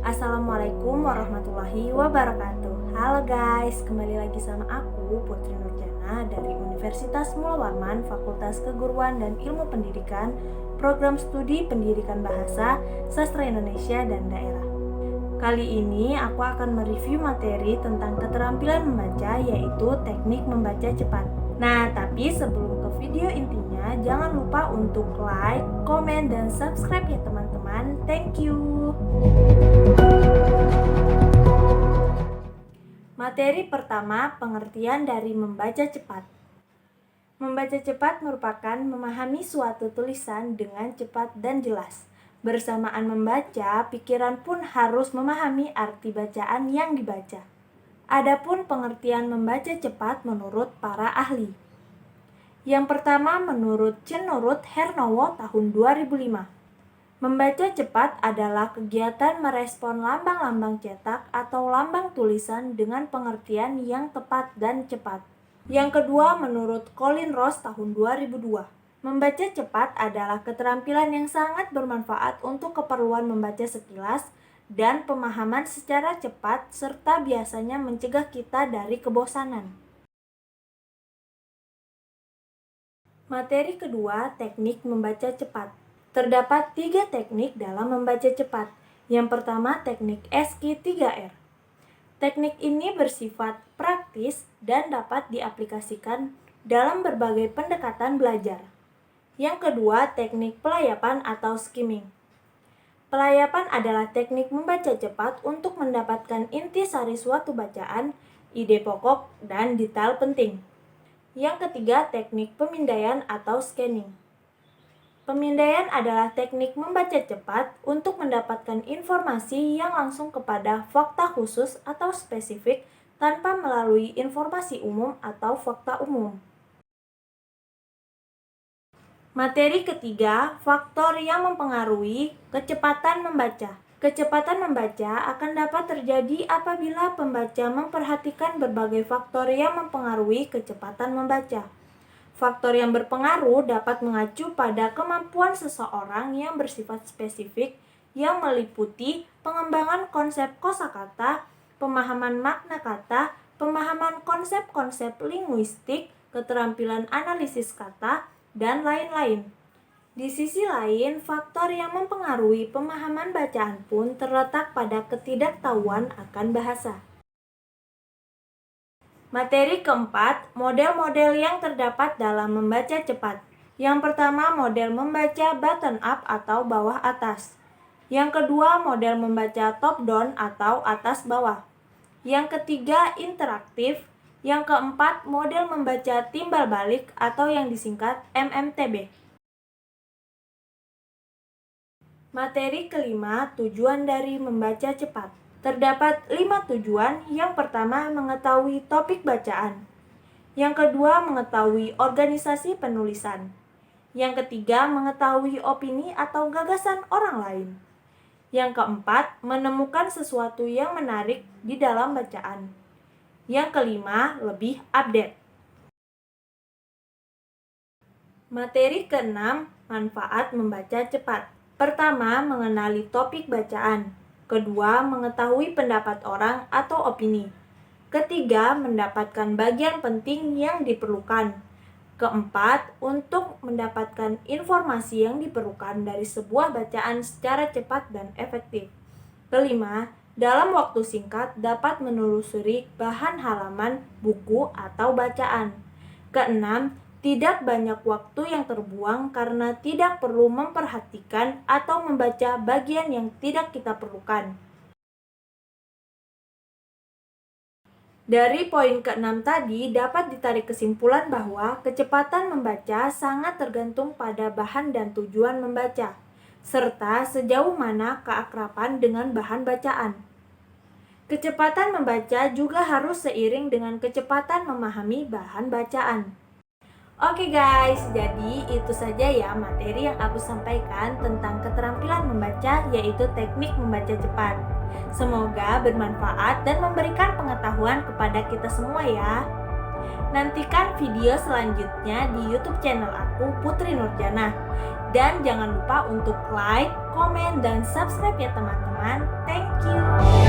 Assalamualaikum warahmatullahi wabarakatuh. Halo guys, kembali lagi sama aku Putri Nurjana dari Universitas Mula Warman, Fakultas Keguruan dan Ilmu Pendidikan, Program Studi Pendidikan Bahasa, Sastra Indonesia dan Daerah. Kali ini aku akan mereview materi tentang keterampilan membaca, yaitu teknik membaca cepat. Nah, tapi sebelum ke video intinya, jangan lupa untuk like, komen, dan subscribe ya teman-teman. Thank you. Materi pertama, pengertian dari membaca cepat. Membaca cepat merupakan memahami suatu tulisan dengan cepat dan jelas. Bersamaan membaca, pikiran pun harus memahami arti bacaan yang dibaca. Adapun pengertian membaca cepat menurut para ahli. Yang pertama menurut Cenurut Hernowo tahun 2005. Membaca cepat adalah kegiatan merespon lambang-lambang cetak atau lambang tulisan dengan pengertian yang tepat dan cepat. Yang kedua menurut Colin Ross tahun 2002. Membaca cepat adalah keterampilan yang sangat bermanfaat untuk keperluan membaca sekilas dan pemahaman secara cepat serta biasanya mencegah kita dari kebosanan. Materi kedua, teknik membaca cepat. Terdapat 3 teknik dalam membaca cepat. Yang pertama, teknik SQ3R. Teknik ini bersifat praktis dan dapat diaplikasikan dalam berbagai pendekatan belajar. Yang kedua, teknik pelayapan atau skimming. Pelayapan adalah teknik membaca cepat untuk mendapatkan intisari suatu bacaan, ide pokok, dan detail penting. Yang ketiga, teknik pemindaian atau scanning. Pemindaian adalah teknik membaca cepat untuk mendapatkan informasi yang langsung kepada fakta khusus atau spesifik tanpa melalui informasi umum atau fakta umum. Materi ketiga, faktor yang mempengaruhi kecepatan membaca. Kecepatan membaca akan dapat terjadi apabila pembaca memperhatikan berbagai faktor yang mempengaruhi kecepatan membaca. Faktor yang berpengaruh dapat mengacu pada kemampuan seseorang yang bersifat spesifik yang meliputi pengembangan konsep kosakata, pemahaman makna kata, pemahaman konsep-konsep linguistik, keterampilan analisis kata, dan lain-lain. Di sisi lain, faktor yang mempengaruhi pemahaman bacaan pun terletak pada ketidaktahuan akan bahasa. Materi keempat, model-model yang terdapat dalam membaca cepat. Yang pertama, model membaca bottom up atau bawah atas. Yang kedua, model membaca top down atau atas bawah. Yang ketiga, interaktif. Yang keempat, model membaca timbal balik atau yang disingkat MMTB. Materi kelima, tujuan dari membaca cepat. Terdapat 5 tujuan. Yang pertama, mengetahui topik bacaan. Yang kedua, mengetahui organisasi penulisan. Yang ketiga, mengetahui opini atau gagasan orang lain. Yang keempat, menemukan sesuatu yang menarik di dalam bacaan. Yang kelima, lebih update. Materi keenam, manfaat membaca cepat. Pertama, mengenali topik bacaan. Kedua, mengetahui pendapat orang atau opini. Ketiga, mendapatkan bagian penting yang diperlukan. Keempat, untuk mendapatkan informasi yang diperlukan dari sebuah bacaan secara cepat dan efektif. Kelima, dalam waktu singkat dapat menelusuri bahan halaman, buku, atau bacaan. Keenam, tidak banyak waktu yang terbuang karena tidak perlu memperhatikan atau membaca bagian yang tidak kita perlukan. Dari poin keenam tadi dapat ditarik kesimpulan bahwa kecepatan membaca sangat tergantung pada bahan dan tujuan membaca, serta sejauh mana keakraban dengan bahan bacaan. Kecepatan membaca juga harus seiring dengan kecepatan memahami bahan bacaan. Oke guys, jadi itu saja ya materi yang aku sampaikan tentang keterampilan membaca, yaitu teknik membaca cepat. Semoga bermanfaat dan memberikan pengetahuan kepada kita semua ya. Nantikan video selanjutnya di YouTube channel aku, Putri Nurjana. Dan jangan lupa untuk like, komen, dan subscribe ya teman-teman. Thank you.